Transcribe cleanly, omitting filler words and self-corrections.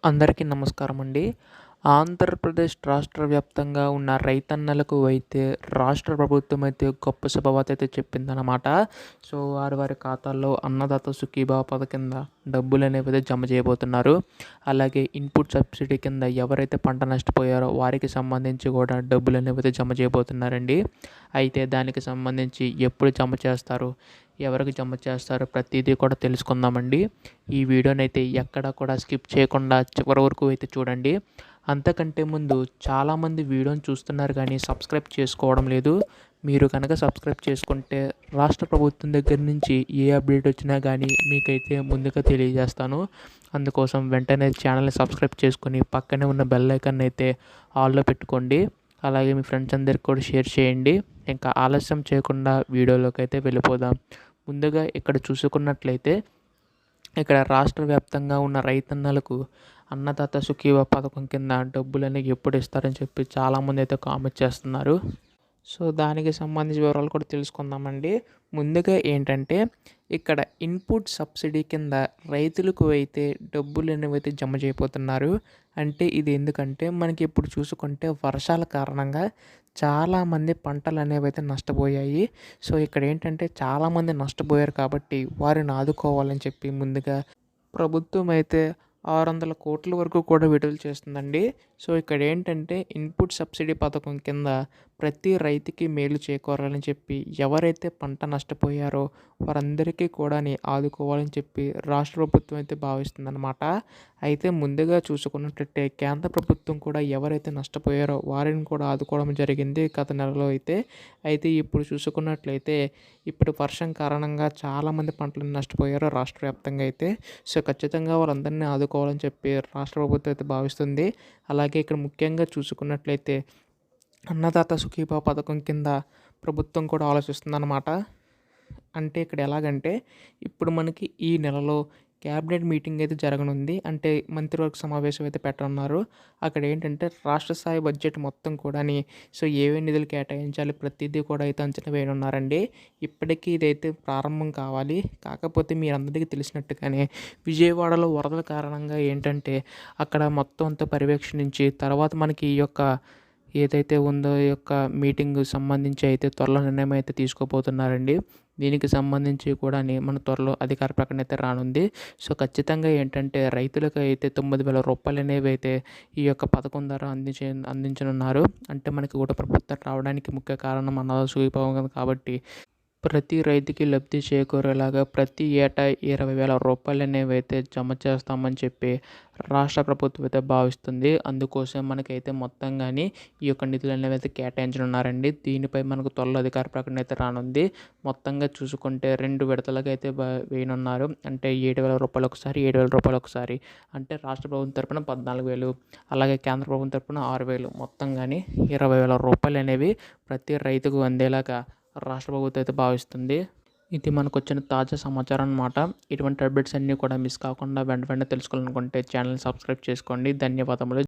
అందరికీ నమస్కారం అండి. ఆంధ్రప్రదేశ్ రాష్ట్ర వ్యాప్తంగా ఉన్న రైతన్నలకు అయితే రాష్ట్ర ప్రభుత్వం అయితే గొప్ప శుభవార్త అయితే చెప్పిందనమాట. సో వారి వారి ఖాతాల్లో అన్నదాత సుఖీభావ పథకం కింద డబ్బులు అనేవి అయితే జమ చేయబోతున్నారు. అలాగే ఇన్పుట్ సబ్సిడీ కింద ఎవరైతే పంట నష్టపోయారో వారికి సంబంధించి కూడా డబ్బులు అనేవి అయితే జమ చేయబోతున్నారండి. అయితే దానికి సంబంధించి ఎప్పుడు జమ చేస్తారు, ఎవరికి జమ చేస్తారో ప్రతిదీ కూడా తెలుసుకుందామండి. ఈ వీడియోనైతే ఎక్కడ కూడా స్కిప్ చేయకుండా చివరి వరకు అయితే చూడండి. అంతకంటే ముందు చాలామంది వీడియోని చూస్తున్నారు కానీ సబ్స్క్రైబ్ చేసుకోవడం లేదు. మీరు కనుక సబ్స్క్రైబ్ చేసుకుంటే రాష్ట్ర ప్రభుత్వం దగ్గర నుంచి ఏ అప్డేట్ వచ్చినా కానీ మీకైతే ముందుగా తెలియజేస్తాను. అందుకోసం వెంటనే ఛానల్ని సబ్స్క్రైబ్ చేసుకుని పక్కనే ఉన్న బెల్ ఐకాన్ అయితే ఆల్లో పెట్టుకోండి. అలాగే మీ ఫ్రెండ్స్ అందరికి కూడా షేర్ చేయండి. ఇంకా ఆలస్యం చేయకుండా వీడియోలోకి అయితే వెళ్ళిపోదాం. ముందుగా ఇక్కడ చూసుకున్నట్లయితే ఇక్కడ రాష్ట్ర వ్యాప్తంగా ఉన్న రైతన్నలకు అన్నదాత సుఖీభావ పథకం కింద డబ్బులు అనేవి ఎప్పుడు ఇస్తారని చెప్పి చాలామంది అయితే కామెంట్ చేస్తున్నారు. సో దానికి సంబంధించిన వివరాలు కూడా తెలుసుకుందామండి. ముందుగా ఏంటంటే ఇక్కడ ఇన్పుట్ సబ్సిడీ కింద రైతులకు అయితే డబ్బులు అనేవి అయితే జమ చేయబోతున్నారు. అంటే ఇది ఎందుకంటే మనకి ఇప్పుడు చూసుకుంటే వర్షాల కారణంగా చాలామంది పంటలు అనేవి అయితే నష్టపోయాయి. సో ఇక్కడ ఏంటంటే చాలామంది నష్టపోయారు కాబట్టి వారిని ఆదుకోవాలని చెప్పి ముందుగా ప్రభుత్వం అయితే 600 కోట్ల వరకు కూడా విడుదల చేస్తుందండి. సో ఇక్కడ ఏంటంటే ఇన్పుట్ సబ్సిడీ పథకం కింద ప్రతి రైతుకి మేలు చేకూరాలని చెప్పి ఎవరైతే పంట నష్టపోయారో వారందరికీ కూడా ఆదుకోవాలని చెప్పి రాష్ట్ర ప్రభుత్వం అయితే భావిస్తుందన్నమాట. అయితే ముందుగా చూసుకున్నట్లయితే కేంద్ర ప్రభుత్వం కూడా ఎవరైతే నష్టపోయారో వారిని కూడా ఆదుకోవడం జరిగింది గత నెలలో అయితే. అయితే ఇప్పుడు చూసుకున్నట్లయితే ఇప్పుడు వర్షం కారణంగా చాలామంది పంటలు నష్టపోయారు రాష్ట్ర వ్యాప్తంగా అయితే. సో ఖచ్చితంగా వాళ్ళందరినీ ఆదుకోవాలని చెప్పి రాష్ట్ర ప్రభుత్వం అయితే భావిస్తుంది. అలాగే ఇక్కడ ముఖ్యంగా చూసుకున్నట్లయితే అన్నదాత సుఖీభావ పథకం కింద ప్రభుత్వం కూడా ఆలోచిస్తుందన్నమాట. అంటే ఇక్కడ ఎలాగంటే ఇప్పుడు మనకి ఈ నెలలో క్యాబినెట్ మీటింగ్ అయితే జరగనుంది. అంటే మంత్రివర్గ సమావేశం అయితే పెట్టనున్నారు. అక్కడ ఏంటంటే రాష్ట్ర స్థాయి బడ్జెట్ మొత్తం కూడాని సో ఏవే నిధులు కేటాయించాలి ప్రతిదీ కూడా అయితే అంచనా వేయనున్నారండి. ఇప్పటికీ ఇదైతే ప్రారంభం కావాలి. కాకపోతే మీరందరికీ తెలిసినట్టుగానే విజయవాడలో వరదల కారణంగా ఏంటంటే అక్కడ మొత్తం అంతా పర్యవేక్షించి తర్వాత మనకి ఈ యొక్క ఏదైతే ఉందో ఈ యొక్క మీటింగ్ సంబంధించి అయితే త్వరలో నిర్ణయం అయితే తీసుకోబోతున్నారండి. దీనికి సంబంధించి కూడా మన త్వరలో అధికార ప్రకటన అయితే రానుంది. సో ఖచ్చితంగా ఏంటంటే రైతులకు అయితే 9,000 రూపాయలు అనేవి అయితే ఈ యొక్క పథకం ద్వారా అందించనున్నారు. అంటే మనకి కూడా ప్రభుత్వం రావడానికి ముఖ్య కారణం అన్నదాత సుఖీభావం కాబట్టి ప్రతి రైతుకి లబ్ధి చేకూరేలాగా ప్రతి ఏటా 20,000 రూపాయలు అనేవి అయితే జమ చేస్తామని చెప్పి రాష్ట్ర ప్రభుత్వం అయితే భావిస్తుంది. అందుకోసం మనకైతే మొత్తంగాని ఈ యొక్క నిధులు అనేవి అయితే కేటాయించనున్నారండి. దీనిపై మనకు త్వరలో అధికార ప్రకటన అయితే రానుంది. మొత్తంగా చూసుకుంటే 2 విడతలకు అయితే వేయనున్నారు. అంటే 7,000 రూపాయలు ఒకసారి, 7,000 రూపాయలు ఒకసారి. అంటే రాష్ట్ర ప్రభుత్వం తరపున 14,000, అలాగే కేంద్ర ప్రభుత్వం తరపున 6,000, మొత్తంగాని 20,000 రూపాయలు అనేవి ప్రతి రైతుకు అందేలాగా రాష్ట్ర ప్రభుత్వం అయితే భావిస్తుంది. ఇది మనకు వచ్చిన తాజా సమాచారం అన్నమాట. ఇటువంటి అప్డేట్స్ అన్నీ కూడా మిస్ కాకుండా వెంటనే తెలుసుకోవాలనుకుంటే ఛానల్ని సబ్స్క్రైబ్ చేసుకోండి. ధన్యవాదములు.